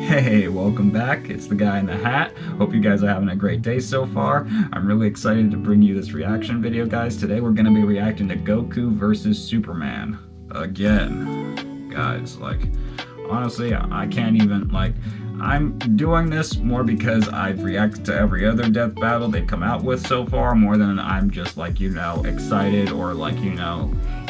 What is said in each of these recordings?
Hey, welcome back. It's the guy in the hat. Hope you guys are having a great day so far. I'm really excited to bring you this reaction video, guys. Today we're going to be reacting to Goku versus Superman. Again. Guys, honestly, I can't even, I'm doing this more because I've reacted to every other death battle they've come out with so far, more than I'm just, excited or,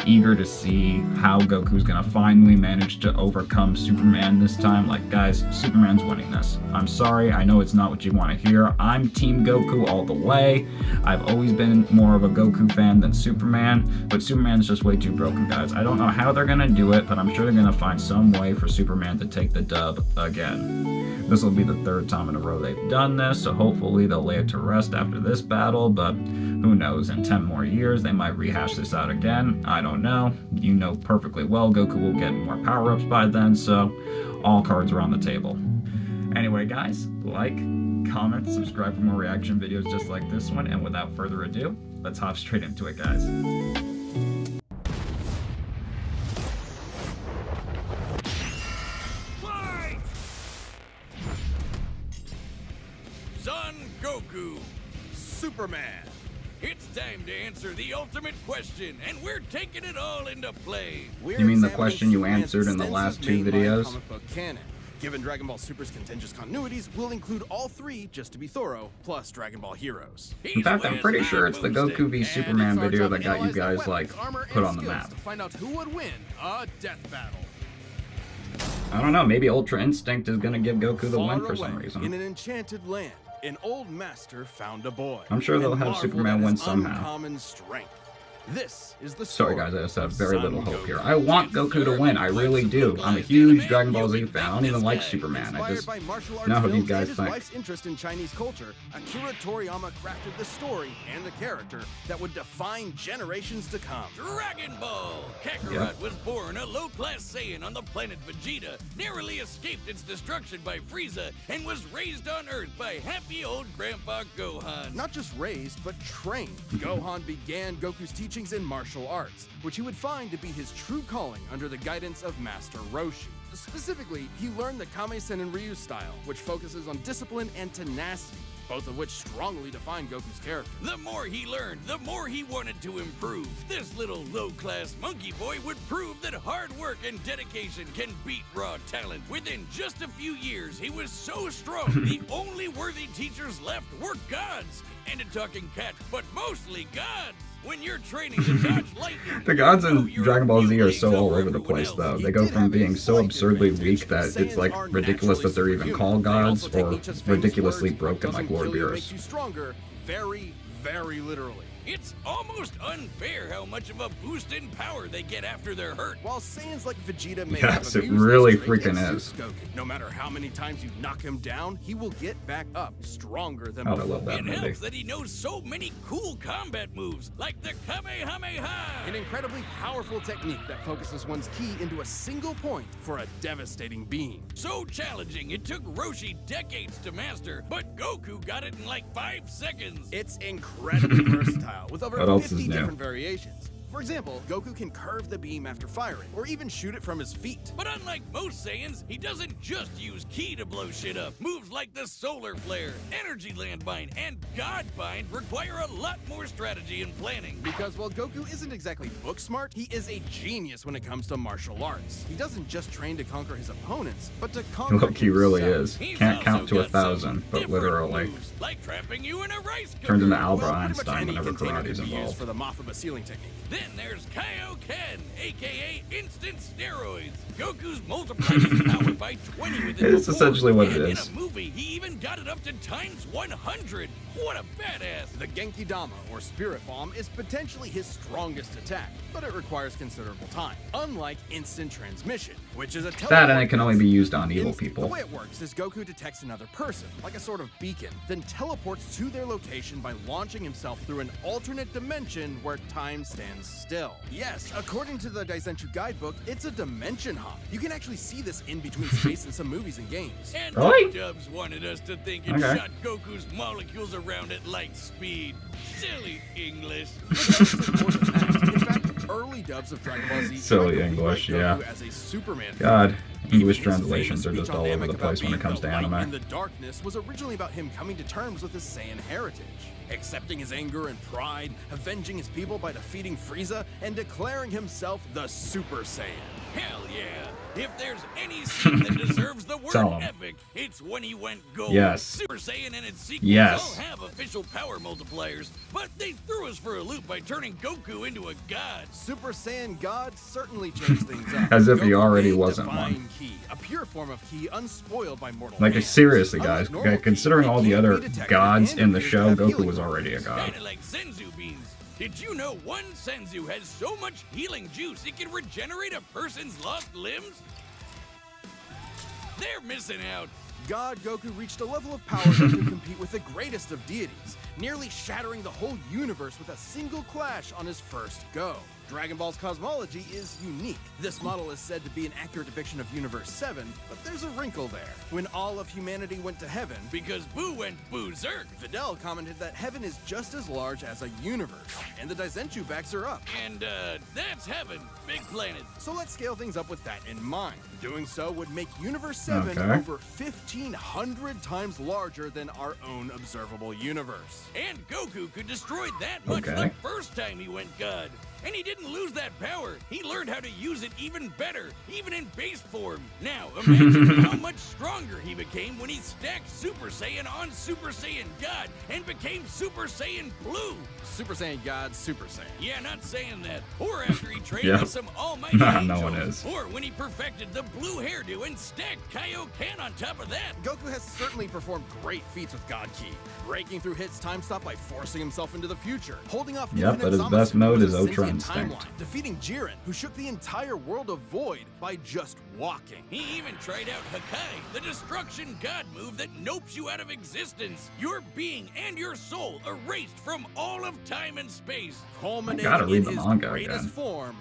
eager to see how Goku's gonna finally manage to overcome Superman this time. Guys, Superman's winning this. I'm sorry, I know it's not what you want to hear. I'm Team Goku all the way. I've always been more of a Goku fan than Superman, but Superman's just way too broken, guys. I don't know how they're gonna do it, but I'm sure they're gonna find some way for Superman to take the dub again. This will be the third time in a row they've done this, so hopefully they'll lay it to rest after this battle, but who knows, in 10 more years they might rehash this out again. I don't know. You know perfectly well Goku will get more power-ups by then, so all cards are on the table. Anyway, guys, comment, subscribe for more reaction videos just like this one, and without further ado, let's hop straight into it, guys. Son Goku, Superman. It's time to answer the ultimate question, and we're taking it all into play. You mean the question you answered in the last two videos? Comic book canon. Given Dragon Ball Super's contentious continuities, we'll include all three, just to be thorough, plus Dragon Ball Heroes. In fact, I'm pretty sure it's the Goku v Superman video that got you guys, put on the map. To find out who would win a death battle. I don't know, maybe Ultra Instinct is gonna give Goku the win for some reason. In an enchanted land, an old master found a boy. I'm sure they'll have Superman win somehow. Uncommon strength. This is the Sorry guys, I just have very little hope here. I want Goku to win, I really do. I'm a huge Dragon Ball Z fan. I don't even like Superman. I just know how these guys think. Wife's interest in Chinese culture, Akira Toriyama crafted the story and the character that would define generations to come. Dragon Ball! Kakarot was born a low-class Saiyan on the planet Vegeta, narrowly escaped its destruction by Frieza, and was raised on Earth by happy old Grandpa Gohan. Not just raised, but trained. Gohan began Goku's teachings in martial arts, which he would find to be his true calling under the guidance of Master Roshi. Specifically, he learned the Kame-sen and Ryu style, which focuses on discipline and tenacity, both of which strongly define Goku's character. The more he learned, the more he wanted to improve. This little low-class monkey boy would prove that hard work and dedication can beat raw talent. Within just a few years, he was so strong, the only worthy teachers left were gods. And a talking cat, but mostly gods. When you're training to dodge lightning, the gods in Dragon Ball Z are so all over the place, though. They go from being so absurdly weak that it's ridiculous that they're even called gods, or ridiculously broken like Lord Beerus. Very, very literally. It's almost unfair how much of a boost in power they get after they're hurt. While Saiyans like Vegeta may yes, have it really freaking is. Goku. No matter how many times you knock him down, he will get back up stronger than before. before. I love that it movie. helps that he knows so many cool combat moves, like the Kamehameha. An incredibly powerful technique that focuses one's ki into a single point for a devastating beam. So challenging, it took Roshi decades to master, but Goku got it in like 5 seconds. It's incredibly versatile, with over What else 50 is new? different variations. For example, Goku can curve the beam after firing, or even shoot it from his feet. But unlike most Saiyans, he doesn't just use ki to blow shit up. Moves like the Solar Flare, Energy Landmine, and God Bind require a lot more strategy and planning. Because while Goku isn't exactly book smart, he is a genius when it comes to martial arts. He doesn't just train to conquer his opponents, but to conquer Look, he really is. He's Can't count also to got 1,000, some but different literally. moves, like trapping you in a rice cooker. Turns into Albert Well, pretty much Einstein any whenever container karate's can be used involved. for the Mothaba sealing technique. Then there's Kaioken, aka instant steroids. Goku's multiplied his power by 20 within It's essentially what it and is. In a movie, he even got it up to times 100. What a badass! The Genki Dama, or Spirit Bomb, is potentially his strongest attack, but it requires considerable time. Unlike instant transmission, which is a That and it can only be used on evil The people. way it works is Goku detects another person, like a sort of beacon, then teleports to their location by launching himself through an alternate dimension where time stands still. Yes, according to the Daisenshuu guidebook, it's a dimension hop. You can actually see this in between space in some movies and games. And Really? Dubs wanted us to think it Okay. shot Goku's molecules around at light speed. Silly English. But that's more than that. In fact, early dubs of Dragon Ball Z Silly tried to English, rewrite yeah. Goku as a Superman God, English Even his translations are famous just speech on all over Namek the place about when it being comes to the light anime. in the darkness was originally about him coming to terms with his Saiyan heritage, accepting his anger and pride, avenging his people by defeating Frieza, and declaring himself the Super Saiyan. Hell yeah! If there's any scene that deserves the word Tell 'em. epic, it's when he went gold. Yes. Super Saiyan and its sequels Yes. all have official power multipliers, but they threw us for a loop by turning Goku into a god. Super Saiyan God certainly changed things up. As if he Goku already gained wasn't divine one. Ki, a pure form of ki unspoiled by mortal Like, man. seriously, guys. Unlike normal Okay, considering ki, all it the can't other be detected gods and in the appears to show, have Goku healing was powers. already a god. Kinda like Senzu beans. Did you know one Senzu has so much healing juice it can regenerate a person's lost limbs? They're missing out. God Goku reached a level of power that could compete with the greatest of deities, nearly shattering the whole universe with a single clash on his first go. Dragon Ball's cosmology is unique. This model is said to be an accurate depiction of Universe 7, but there's a wrinkle there. When all of humanity went to heaven, Because Boo went berserk. Fidel commented that heaven is just as large as a universe, and the Daizenshuu backs her up. And, that's heaven. Big planet. So let's scale things up with that in mind. Doing so would make Universe 7 Okay. over 1,500 times larger than our own observable universe. And Goku could destroy that much Okay. the first time he went God. And he didn't lose that power. He learned how to use it even better, even in base form. Now, imagine how much stronger he became when he stacked Super Saiyan on Super Saiyan God and became Super Saiyan Blue. Super Saiyan God, Super Saiyan. Yeah, not saying that. Or after he trained Yep. with some almighty No angels. one is. Or when he perfected the blue hairdo and stacked Kaioken on top of that. Goku has certainly performed great feats with God Ki, breaking through Hit's time stop by forcing himself into the future, holding off Yep, Infinite but his Zamasu, best who mode was is a Ultra sentient Instinct. timeline, defeating Jiren, who shook the entire world of Void by just walking. He even tried out Hakai, the destruction god move that nopes you out of existence. Your being and your soul erased from all of time and space. Culminating gotta read in the his manga greatest again. form,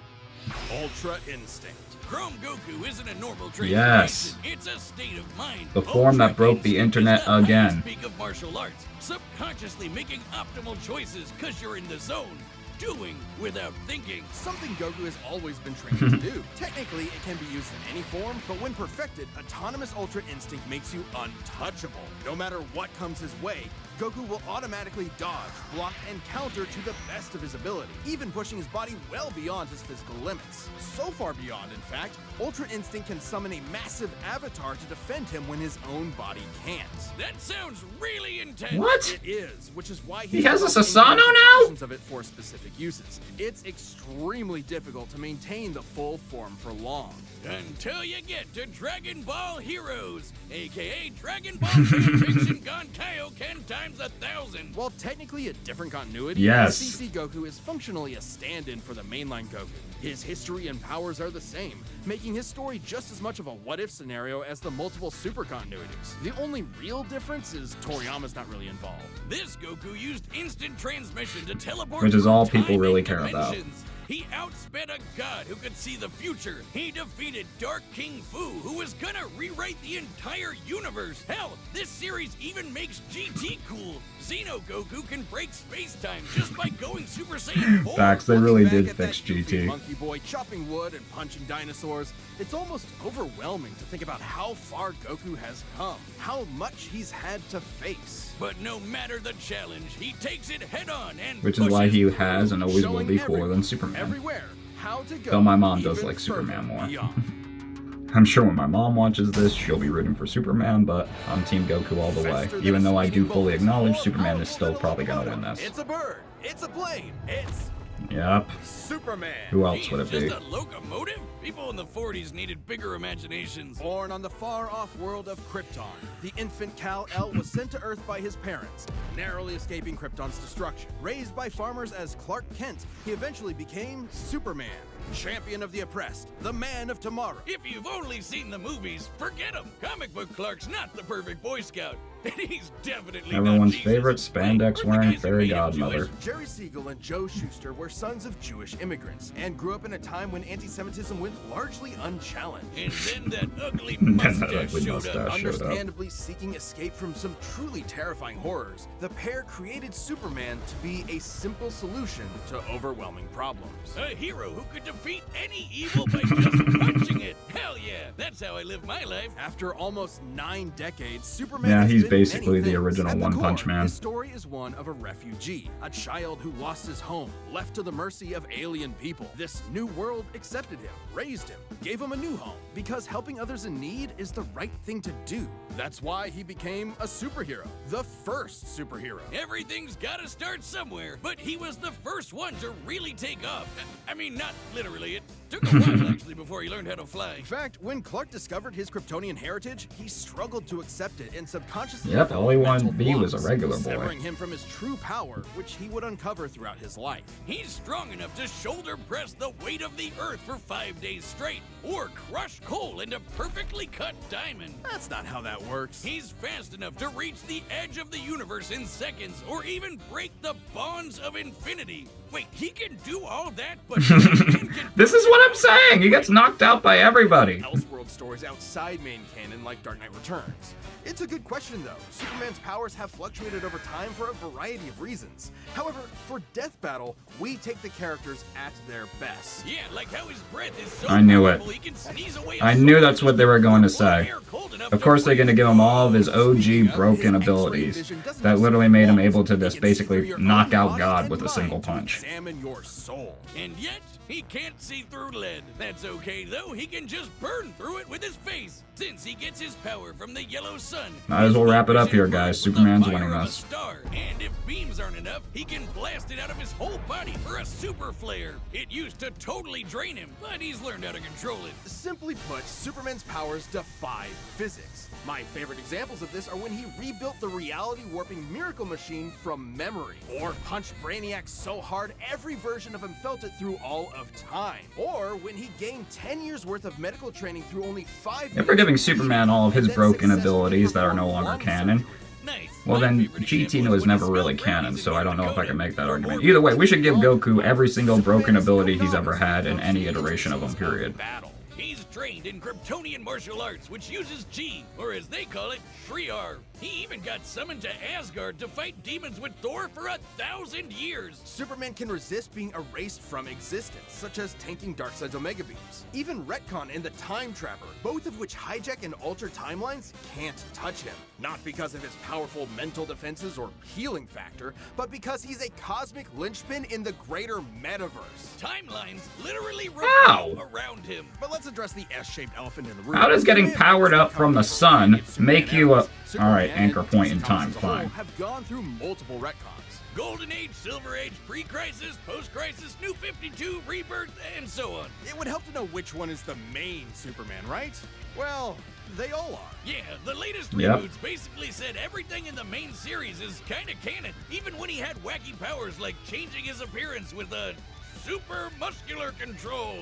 Ultra Instinct. Chrome Goku isn't a normal transformation. Yes. It's a state of mind. The form that Ultra broke the Instinct internet is the highest again. peak of martial arts, subconsciously making optimal choices because you're in the zone. Doing without thinking. Something Goku has always been trained to do. Technically, it can be used in any form, but when perfected, Autonomous Ultra Instinct makes you untouchable. No matter what comes his way, Goku will automatically dodge, block, and counter to the best of his ability, even pushing his body well beyond his physical limits. So far beyond, in fact, Ultra Instinct can summon a massive avatar to defend him when his own body can't. That sounds really intense. What? It is, which is why He has a developed Sasano individual now? versions of it for specific uses. It's extremely difficult to maintain the full form for long. Until you get to Dragon Ball Heroes, aka Dragon Ball Fanfiction Gone Kaioken times 1,000. While technically a different continuity, Yes. CC Goku is functionally a stand-in for the mainline Goku. His history and powers are the same, making his story just as much of a what-if scenario as the multiple super continuities. The only real difference is Toriyama's not really involved. This Goku used instant transmission to teleport Which is through all people time really and care about. dimensions. He outsped a god who could see the future. He defeated Dark King Fu, who was gonna rewrite the entire universe. Hell, this series even makes GT cool. Xeno Goku can break space-time just by going Super Saiyan 4. Facts, they Looking really back did at fix that goofy GT. Monkey boy chopping wood and punching dinosaurs, it's almost overwhelming to think about how far Goku has come, how much he's had to face. But no matter the challenge, he takes it head-on and Which is why he pushes has and always will Showing be cooler everyone, than Superman. Everywhere, how to go Though my mom does even like Superman further more. beyond. I'm sure when my mom watches this, she'll be rooting for Superman, but I'm Team Goku all the way. Faster than Even a though I do speeding fully bullet, acknowledge more Superman is powerful still than a probably gonna locomotive. win this. It's a bird. It's a plane. It's Yep. Superman. Who else He's would it be? just a locomotive? People in the 40s needed bigger imaginations. Born on the far-off world of Krypton, the infant Kal-El was sent to Earth by his parents, narrowly escaping Krypton's destruction. Raised by farmers as Clark Kent, he eventually became Superman, champion of the oppressed, the man of tomorrow. If you've only seen the movies, forget him. Comic book Clark's not the perfect Boy Scout. And he's definitely Everyone's not Jesus. favorite spandex Wait, weren't the wearing guys who fairy made him godmother. Jewish? Jerry Siegel and Joe Shuster were sons of Jewish immigrants and grew up in a time when anti-Semitism went largely unchallenged. And then that ugly Then that mustache ugly showed up. mustache. Showed up. Understandably seeking escape from some truly terrifying horrors, the pair created Superman to be a simple solution to overwhelming problems. A hero who could defeat any evil by just punching it. Hell yeah, that's how I live my life. After almost 9 decades, Superman Yeah, has he's been basically many the things. original At the One core, Punch Man. His story is one of a refugee, a child who lost his home, left to the mercy of alien people. This new world accepted him, raised him, gave him a new home, because helping others in need is the right thing to do. That's why he became a superhero, the first superhero. Everything's gotta start somewhere, but he was the first one to really take off. I mean, not literally. It took a while, actually, before he learned how to fly. In fact, when Clark discovered his Kryptonian heritage, he struggled to accept it and subconsciously Yep, developed all he wanted mental to be was a blocks, regular boy. severing him from his true power, which he would uncover throughout his life. He's strong enough to shoulder press the weight of the Earth for 5 days straight, or crush coal into perfectly cut diamond. That's not how that works. He's fast enough to reach the edge of the universe in seconds, or even break the bonds of infinity. Wait, he can do all that, but Superman can... This is what I'm saying. He gets knocked out by everybody. Elseworld stories outside main canon like Dark Knight Returns. It's a good question though. Superman's powers have fluctuated over time for a variety of reasons. However, for Death Battle, we take the characters at their best. Yeah, like how his breath is so I knew it. powerful he can sneeze away I a knew sword that's what they were going to or say. air cold enough Of course, they're going to give him all of his OG broken abilities that literally made him able to just basically knock out God with a single punch. Examine your soul. And yet, he can't see through lead. That's okay, though. He can just burn through it with his face, since he gets his power from the yellow sun. Might as well wrap it up here, guys. With the Superman's fire winning of a this. star. And if beams aren't enough, he can blast it out of his whole body for a super flare. It used to totally drain him, but he's learned how to control it. Simply put, Superman's powers defy physics. My favorite examples of this are when he rebuilt the reality warping miracle machine from memory, or punched Brainiac so hard every version of him felt it through all of time, or when he gained 10 years worth of medical training through only 5 If we're giving minutes of Superman all of his and then broken successfully abilities that are no performed longer lung canon, surgery. Nice. well My then favorite GT example was when he never really spelled canon, brownies so in I don't know if I Dakota. can make that Or argument. more Either way, we should give Superman Goku every single broken is ability still he's ever known had as in the any most iteration of him, period. battle. He's trained in Kryptonian martial arts, which uses Chi, or as they call it, Shriyar. He even got summoned to Asgard to fight demons with Thor for 1,000 years. Superman can resist being erased from existence, such as tanking Darkseid's Omega Beams. Even Retcon and the Time Trapper, both of which hijack and alter timelines, can't touch him. Not because of his powerful mental defenses or healing factor, but because he's a cosmic linchpin in the greater metaverse. Timelines literally Ow! revolve around him. But let's address the S-shaped elephant in the room. How does getting Superman powered must up from the become sun variety of Superman make you a... eras. Superman Alright, anchor and point in DC time, Comics as a whole fine. have gone through multiple retcons. Golden Age, Silver Age, Pre-Crisis, Post-Crisis, New 52, Rebirth, and so on. It would help to know which one is the main Superman, right? Well, they all are. Yeah, the latest Yep. reboots basically said everything in the main series is kinda canon, even when he had wacky powers like changing his appearance with a super muscular control.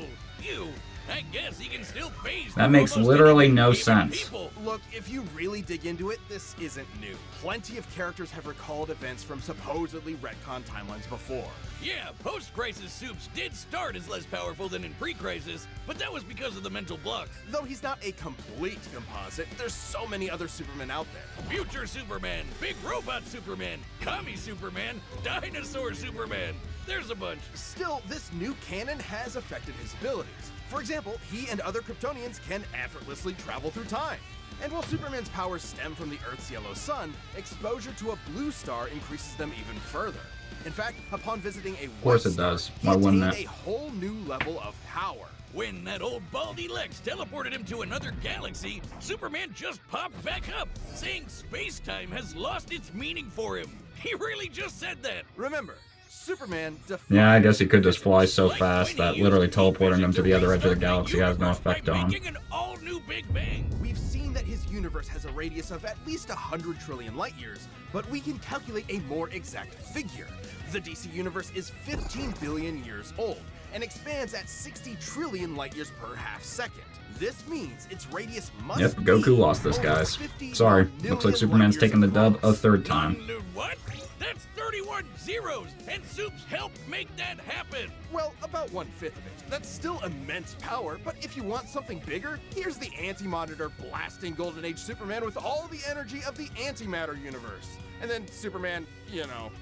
Ew. I guess he can still phase That through makes almost literally anything, no even sense. people. Look, if you really dig into it, this isn't new. Plenty of characters have recalled events from supposedly retcon timelines before. Yeah, post-crisis Supes did start as less powerful than in pre-crisis, but that was because of the mental blocks. Though he's not a complete composite, there's so many other Supermen out there. Future Superman, Big Robot Superman, Commie Superman, Dinosaur Superman. There's a bunch. Still, this new canon has affected his abilities. For example, he and other Kryptonians can effortlessly travel through time. And while Superman's powers stem from the Earth's yellow sun, exposure to a blue star increases them even further. In fact, upon visiting a white course it star, does. he Why wouldn't attained it? a whole new level of power. When that old baldy Lex teleported him to another galaxy, Superman just popped back up, saying space-time has lost its meaning for him. He really just said that. Remember, Superman defies Yeah, I guess he could just fly so Like fast when that he literally used teleporting him to the other edge of the restart galaxy has no universe by effect on him. making an all-new Big Bang. We've seen that his universe has a radius of at least 100 trillion light years, but we can calculate a more exact figure. The DC universe is 15 billion years old and expands at 60 trillion light years per half second. This means its radius must Yep, be Goku lost this, almost guys. 50 Sorry, million looks like light Superman's years taking the dub a across. third time. What? That's 31 zeros, and and Soups helped make that happen. Well, about 1/5 of it. That's still immense power, but if you want something bigger, here's the Anti-Monitor blasting Golden Age Superman with all the energy of the antimatter universe. And then Superman,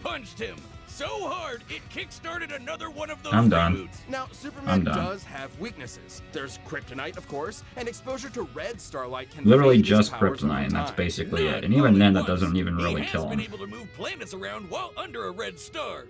Punched him so hard it kickstarted another one of those I'm done. reboots. Now, Superman does have weaknesses. There's kryptonite, of course, and exposure to red starlight can Literally fade his just powers over kryptonite, and that's time. basically Not it. And even only then, that once, doesn't even really he kill has been him. able to move planets around while under a red star.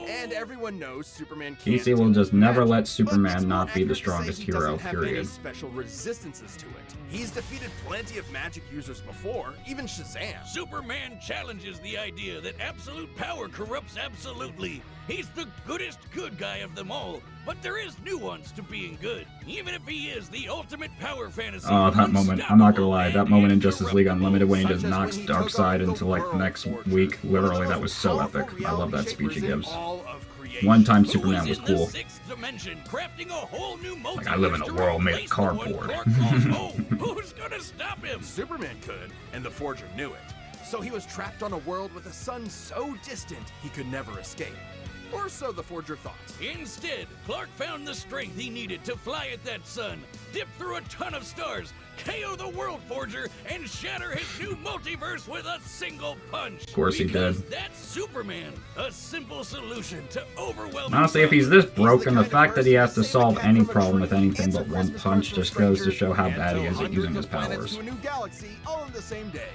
And everyone knows Superman can't DC will deal just with never magic, let but Superman it's more not be the accurate to say strongest he hero, doesn't have any period. special resistances to it. He's defeated plenty of magic users before, even Shazam. Superman challenges the idea that absolute power corrupts absolutely. He's the goodest good guy of them all, but there is nuance to being good, even if he is the ultimate power fantasy. Oh, that moment, I'm not gonna lie, that moment in Justice League incorruptible. Unlimited when he Such just as knocks when he took over Darkseid the into like World next Fortress. week, One of the literally, that most was so powerful epic. I love that reality speech he shapers in gives. all of creation. One time Who Superman was was in cool. the sixth dimension, crafting a whole new Like, I live in a multiverse world to made of replace the one cardboard. Clark calls home. Who's gonna stop him? Superman could, and the Forger knew it. So he was trapped on a world with a sun so distant he could never escape. Or so the Forger thought. Instead, Clark found the strength he needed to fly at that sun, dip through a ton of stars, KO the World Forger, and shatter his new multiverse with a single punch. Of course he Because did. that's Superman, a simple solution to overwhelming. Honestly, if he's this He's broken, the the kind of fact that he has to person solve save a cat any from a problem with tree, anything answer but one Christmas punch cards from just goes to strangers, show how and bad he tow is at using hundreds his of planets powers. to a new galaxy, all in the same day.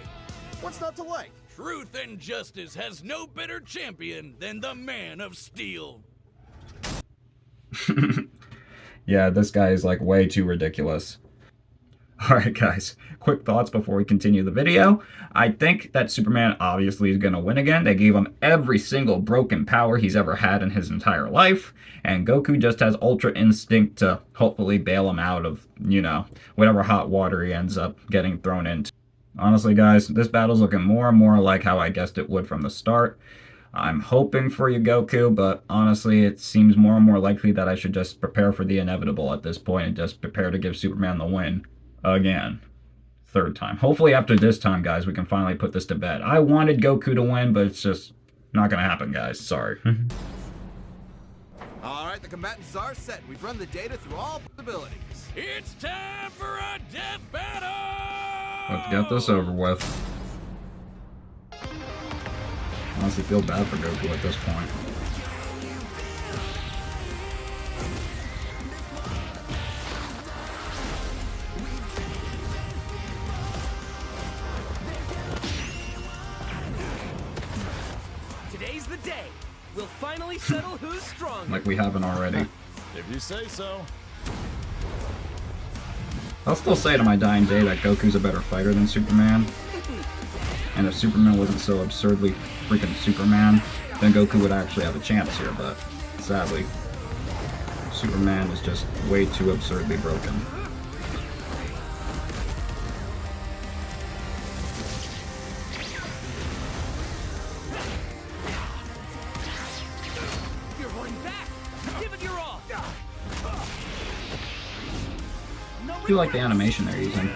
What's not to like? Truth and justice has no better champion than the Man of Steel. Yeah, this guy is like way too ridiculous. Alright guys, quick thoughts before we continue the video. I think that Superman obviously is going to win again. They gave him every single broken power he's ever had in his entire life. And Goku just has Ultra Instinct to hopefully bail him out of, whatever hot water he ends up getting thrown into. Honestly guys, this battle's looking more and more like how I guessed it would from the start. I'm hoping for you, Goku, but honestly, it seems more and more likely that I should just prepare for the inevitable at this point and just prepare to give Superman the win. Again. Third time. Hopefully after this time, guys, we can finally put this to bed. I wanted Goku to win, but it's just not gonna happen, guys. Sorry. Alright, the combatants are set. We've run the data through all possibilities. It's time for a death battle! Let's get this over with. Honestly, feel bad for Goku at this point. Today's the day. We'll finally settle who's strong. Like we haven't already. If you say so. I'll still say to my dying day that Goku's a better fighter than Superman. And if Superman wasn't so absurdly freaking Superman, then Goku would actually have a chance here, but sadly, Superman is just way too absurdly broken. You're holding back. Give it your all. I do like the animation they're using.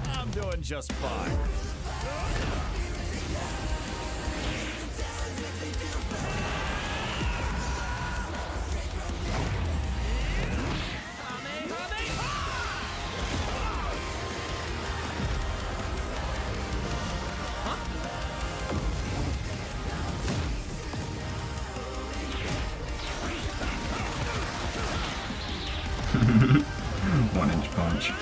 I'm doing just fine. One-inch punch.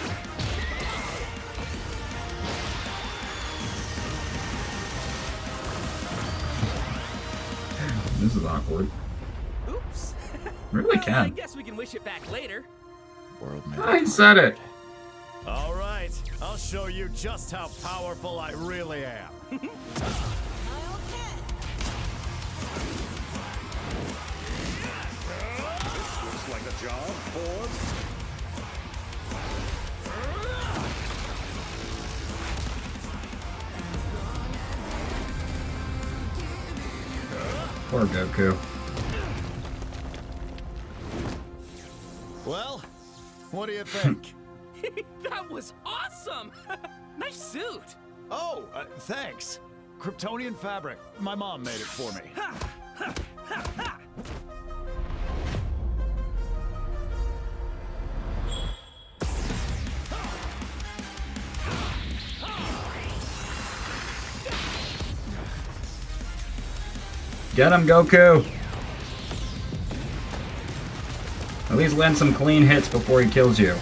This is awkward. Oops. Really Well, I can. guess we can wish it back later. World made I said it. All right, I'll show you just how powerful I really am. Looks like a job for Poor Goku. Well, what do you think? That was awesome. Nice suit. Oh, thanks. Kryptonian fabric. My mom made it for me. Get him, Goku! At least land some clean hits before he kills you.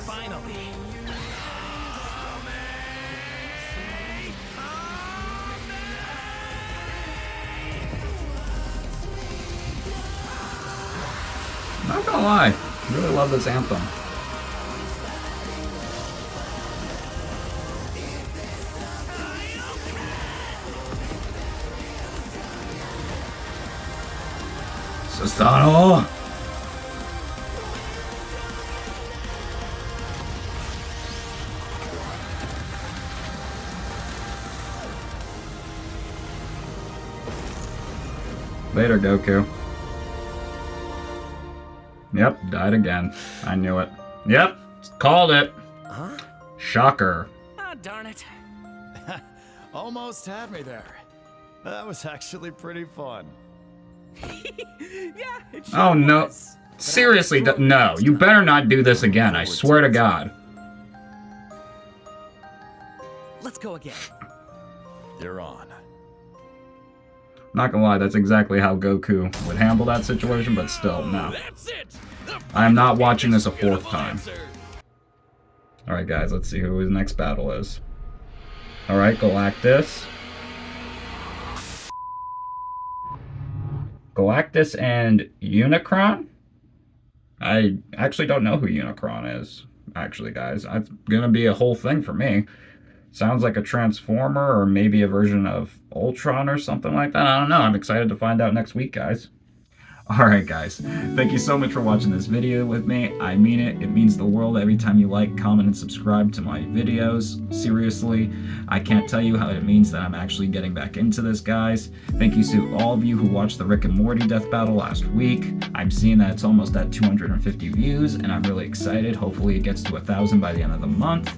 Finally. Not gonna lie, I really love this anthem. Susano! Later, Goku. Yep, died again. I knew it. Yep, called it. Huh? Shocker. Ah, darn it. Almost had me there. That was actually pretty fun. Yeah, it sure Oh no. was. Seriously, no. You better not do this again, I swear to God. Let's go again. You're on. Not gonna lie, that's exactly how Goku would handle that situation, but still, no. That's it. The I am not final watching this a finish fourth beautiful time. answer. Alright guys, let's see who his next battle is. Alright, Galactus. Galactus and Unicron? I actually don't know who Unicron is, actually, guys. It's gonna be a whole thing for me. Sounds like a Transformer or maybe a version of Ultron or something like that. I don't know. I'm excited to find out next week, guys. Alright guys, thank you so much for watching this video with me. I mean it. It means the world every time you like, comment, and subscribe to my videos. Seriously, I can't tell you how it means that I'm actually getting back into this, guys. Thank you to all of you who watched the Rick and Morty death battle last week. I'm seeing that it's almost at 250 views, and I'm really excited. Hopefully it gets to 1,000 by the end of the month,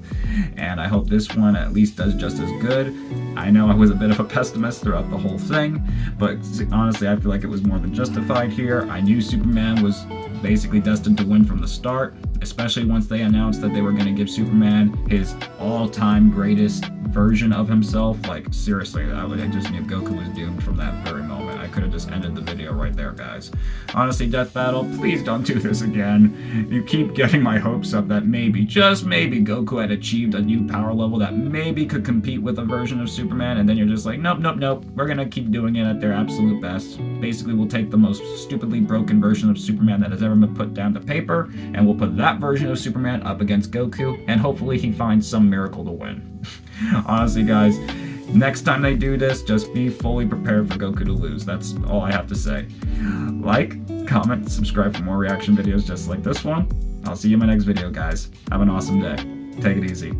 and I hope this one at least does just as good. I know I was a bit of a pessimist throughout the whole thing, but honestly, I feel like it was more than justified here. I knew Superman was basically destined to win from the start, especially once they announced that they were going to give Superman his all-time greatest version of himself. Like, seriously, I just knew Goku was doomed from that very moment. I could have just ended the video right there, guys. Honestly, Death Battle, please don't do this again. You keep getting my hopes up that maybe, just maybe, Goku had achieved a new power level that maybe could compete with a version of Superman, and then you're just like, nope, nope, nope. We're going to keep doing it at their absolute best. Basically, we'll take the most stupidly broken version of Superman that has ever been put down to paper, and we'll put that version of Superman up against Goku, and hopefully he finds some miracle to win. Honestly, guys, next time they do this, just be fully prepared for Goku to lose. That's all I have to say. Like, comment, subscribe for more reaction videos just like this one. I'll see you in my next video, guys. Have an awesome day. Take it easy.